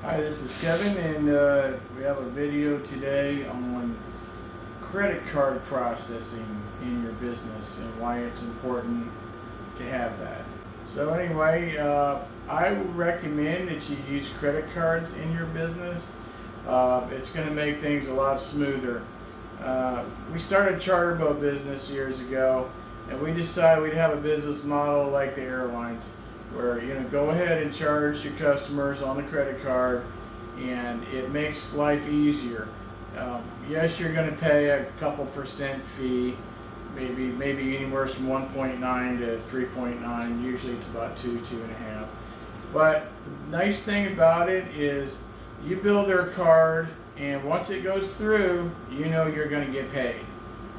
Hi, this is Kevin, and we have a video today on credit card processing in your business and why it's important to have that. So anyway, I would recommend that you use credit cards in your business. It's going to make things a lot smoother. We started a charter boat business years ago, and we decided we'd have a business model like the airlines, where go ahead and charge your customers on the credit card, and it makes life easier. Yes, you're going to pay a couple percent fee, maybe anywhere from 1.9 to 3.9. Usually it's about 2.5. But the nice thing about it is you build their card, and once it goes through, you know you're going to get paid.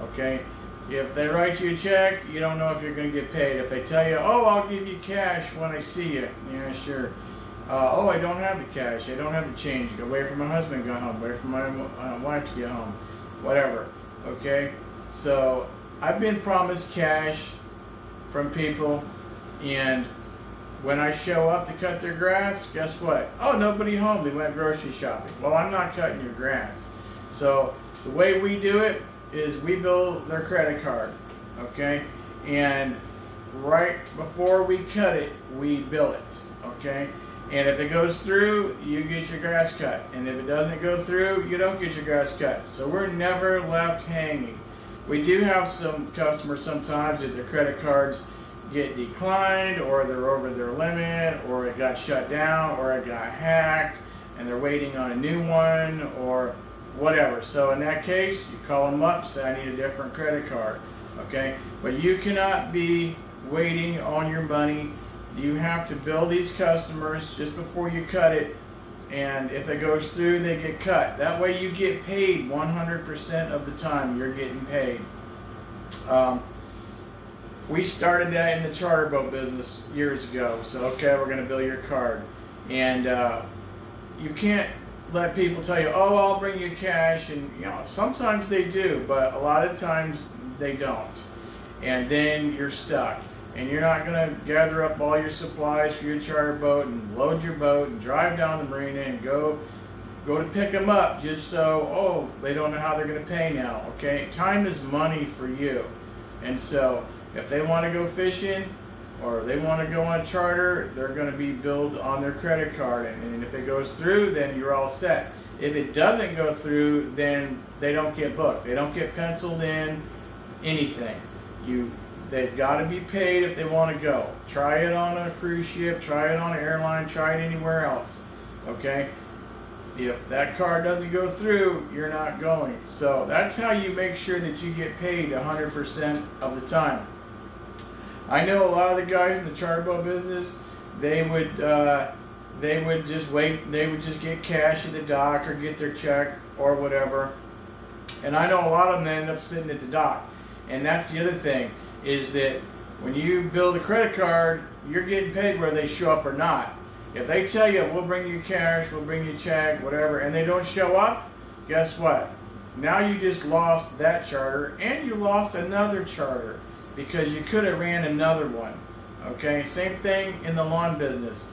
Okay? If they write you a check, you don't know if you're going to get paid. If they tell you, oh, I'll give you cash when I see you, yeah, sure. Oh, I don't have the cash. I don't have the change. Wait for my husband to get home. Wait for my wife to get home. Whatever. Okay? So I've been promised cash from people, and when I show up to cut their grass, guess what? Oh, nobody home. They went grocery shopping. Well, I'm not cutting your grass. So the way we do it is we bill their credit card, okay? And right before we cut it, we bill it, okay? And if it goes through, you get your grass cut. And if it doesn't go through, you don't get your grass cut. So we're never left hanging. We do have some customers sometimes that their credit cards get declined, or they're over their limit, or it got shut down, or it got hacked, and they're waiting on a new one, or whatever. So in that case, you call them up, say, I need a different credit card. Okay? But you cannot be waiting on your money. You have to bill these customers just before you cut it, and if it goes through, they get cut. That way you get paid 100% of the time. You're getting paid. We started that in the charter boat business years ago. So okay, we're going to bill your card, and you can't let people tell you, oh, I'll bring you cash, and sometimes they do, but a lot of times they don't, and then you're stuck, and you're not going to gather up all your supplies for your charter boat and load your boat and drive down the marina and go to pick them up just so, oh, they don't know how they're going to pay now. Okay, time is money for you, and so if they want to go fishing or they want to go on charter, they're going to be billed on their credit card, and if it goes through, then you're all set. If it doesn't go through, then they don't get booked. They don't get penciled in, anything. They've got to be paid if they want to go. Try it on a cruise ship, try it on an airline, try it anywhere else. Okay? If that card doesn't go through, you're not going. So that's how you make sure that you get paid 100% of the time. I know a lot of the guys in the charter boat business, they would just wait. They would just get cash at the dock or get their check or whatever. And I know a lot of them end up sitting at the dock. And that's the other thing, is that when you bill the credit card, you're getting paid whether they show up or not. If they tell you, we'll bring you cash, we'll bring you check, whatever, and they don't show up, guess what? Now you just lost that charter, and you lost another charter, because you could have ran another one. Okay, same thing in the lawn business.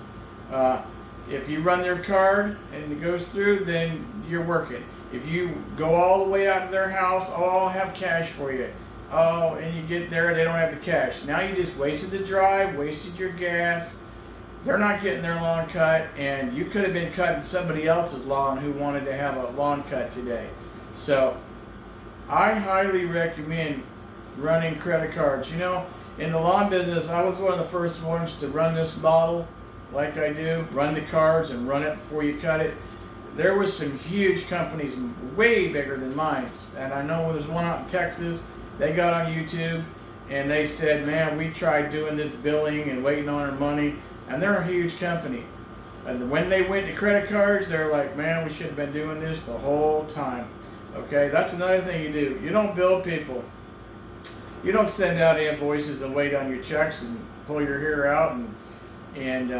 If you run their card and it goes through, then you're working. If you go all the way out to their house, oh, I'll have cash for you. Oh, and you get there, they don't have the cash. Now you just wasted the drive, wasted your gas. They're not getting their lawn cut, and you could have been cutting somebody else's lawn who wanted to have a lawn cut today. So I highly recommend running credit cards. In the lawn business, I was one of the first ones to run this model like I do, run the cards and run it before you cut it. There was some huge companies way bigger than mine, and I know there's one out in Texas. They got on YouTube and they said, man, we tried doing this billing and waiting on our money, and they're a huge company. And when they went to credit cards, they're like, man, we should have been doing this the whole time. Okay, that's another thing you do. You don't bill people. You don't send out invoices and wait on your checks and pull your hair out and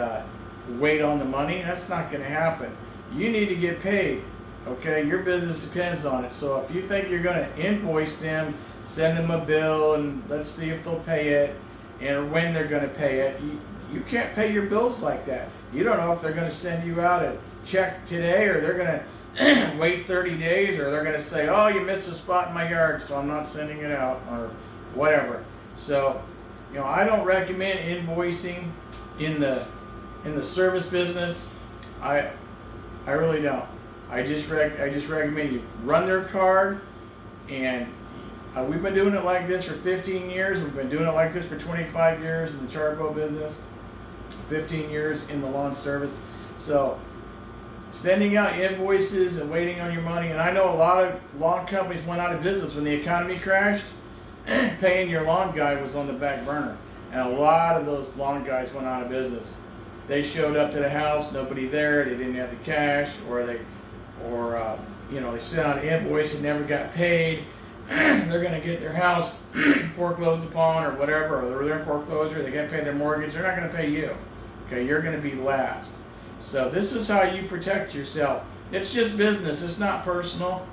wait on the money. That's not going to happen. You need to get paid. Okay, your business depends on it. So if you think you're going to invoice them, send them a bill, and let's see if they'll pay it, and when they're going to pay it, You can't pay your bills like that. You don't know if they're going to send you out a check today, or they're going to wait 30 days, or they're going to say, oh, you missed a spot in my yard, so I'm not sending it out, or whatever. So, I don't recommend invoicing in the service business. I really don't. I just recommend you run their card, and we've been doing it like this for 15 years. We've been doing it like this for 25 years in the charter boat business, 15 years in the lawn service. So sending out invoices and waiting on your money, and I know a lot of lawn companies went out of business when the economy crashed. Paying your lawn guy was on the back burner, and a lot of those lawn guys went out of business. They showed up to the house, nobody there, they didn't have the cash, or they sent out an invoice and never got paid. They're going to get their house foreclosed upon, or whatever, or they're in foreclosure, they can't pay their mortgage, they're not going to pay you. Okay, you're going to be last. So this is how you protect yourself. It's just business, it's not personal.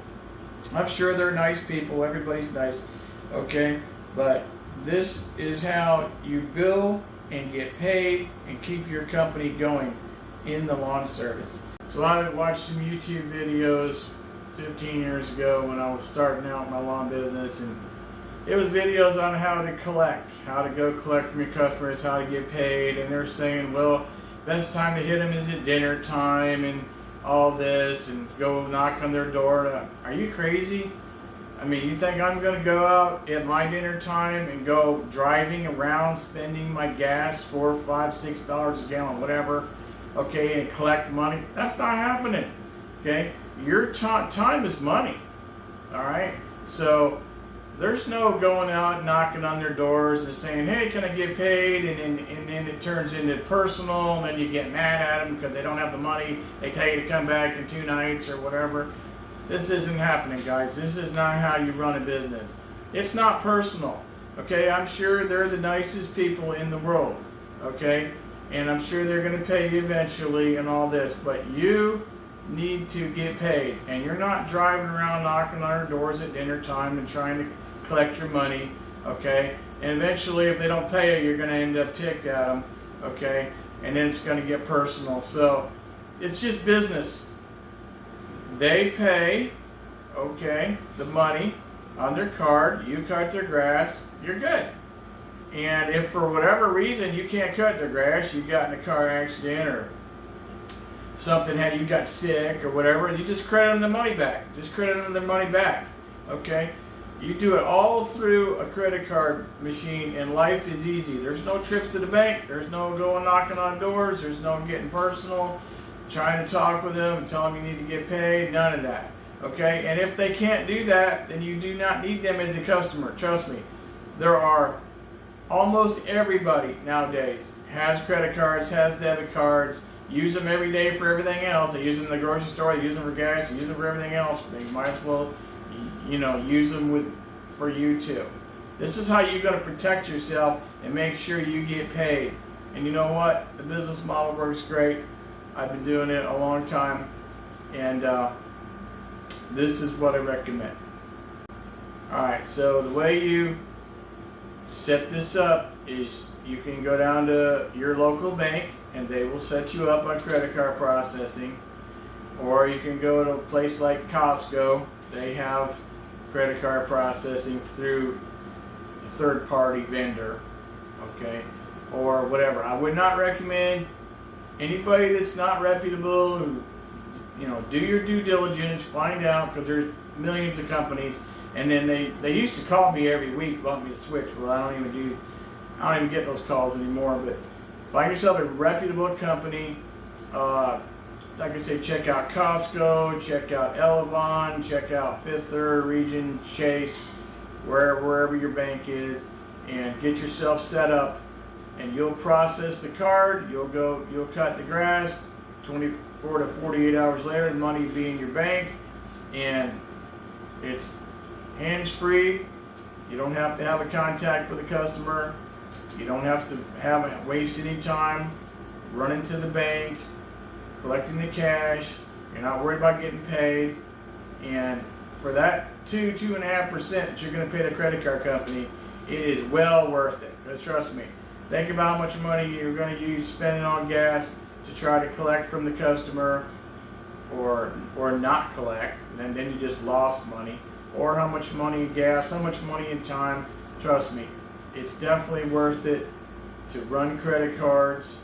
I'm sure they're nice people, everybody's nice, okay? But this is how you bill and get paid and keep your company going in the lawn service. So I watched some YouTube videos 15 years ago when I was starting out my lawn business, and it was videos on how to go collect from your customers, how to get paid, and they're saying, well, best time to hit them is at dinner time and all this, and go knock on their door. Are you crazy? I mean, you think I'm going to go out at my dinner time and go driving around spending my gas $4, $5, $6 a gallon, whatever, okay, and collect money? That's not happening, okay? Your time is money, all right? So there's no going out knocking on their doors and saying, hey, can I get paid? And then it turns into personal, and then you get mad at them because they don't have the money. They tell you to come back in 2 nights or whatever. This isn't happening, guys. This is not how you run a business. It's not personal, okay? I'm sure they're the nicest people in the world, okay? And I'm sure they're going to pay you eventually and all this, but you need to get paid. And you're not driving around knocking on their doors at dinner time and trying to collect your money, okay? And eventually, if they don't pay you, you're going to end up ticked at them, okay? And then it's going to get personal. So it's just business. They pay, okay, the money on their card. You cut their grass, you're good. And if for whatever reason you can't cut their grass, you got in a car accident or something, you got sick or whatever, you just credit them the money back. Just credit them their money back, okay? You do it all through a credit card machine, and life is easy. There's no trips to the bank. There's no going knocking on doors. There's no getting personal, trying to talk with them and tell them you need to get paid. None of that, okay? And if they can't do that, then you do not need them as a customer. Trust me. There are almost everybody nowadays has credit cards, has debit cards, use them every day for everything else. They use them in the grocery store, they use them for gas, they use them for everything else. They might as well, use them for you too. This is how you're going to protect yourself and make sure you get paid. And you know what? The business model works great. I've been doing it a long time, and this is what I recommend. Alright, so the way you set this up is you can go down to your local bank and they will set you up on credit card processing, or you can go to a place like Costco. They have credit card processing through a third-party vendor, okay, or whatever. I would not recommend anybody that's not reputable, who, do your due diligence, find out, because there's millions of companies, and then they used to call me every week, want me to switch. Well, I don't even get those calls anymore. But find yourself a reputable company. Like I say, check out Costco, check out Elevon, check out Fifth Third Region, Chase, wherever your bank is, and get yourself set up. And you'll process the card. You'll cut the grass. 24 to 48 hours later, the money will be in your bank, and it's hands-free. You don't have to have a contact with the customer. You don't have to waste any time running to the bank, collecting the cash. You're not worried about getting paid. And for that 2.5% that you're going to pay the credit card company, it is well worth it. Because trust me, Think about how much money you're going to use spending on gas to try to collect from the customer, or not collect, and then you just lost money. Or how much money in gas, how much money in time. Trust me, it's definitely worth it to run credit cards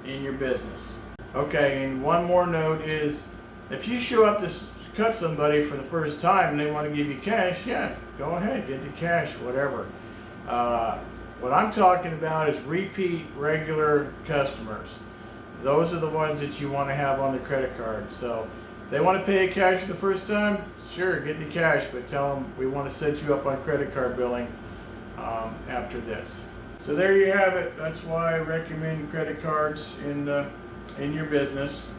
in your business. Okay, and one more note is, if you show up to cut somebody for the first time and they want to give you cash, yeah, go ahead, get the cash, whatever. What I'm talking about is repeat regular customers. Those are the ones that you want to have on the credit card. So if they want to pay cash the first time, sure, get the cash, but tell them we want to set you up on credit card billing after this. So there you have it. That's why I recommend credit cards in your business,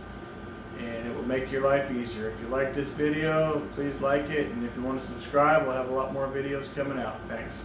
and it will make your life easier. If you like this video, please like it, and if you want to subscribe, we'll have a lot more videos coming out. Thanks.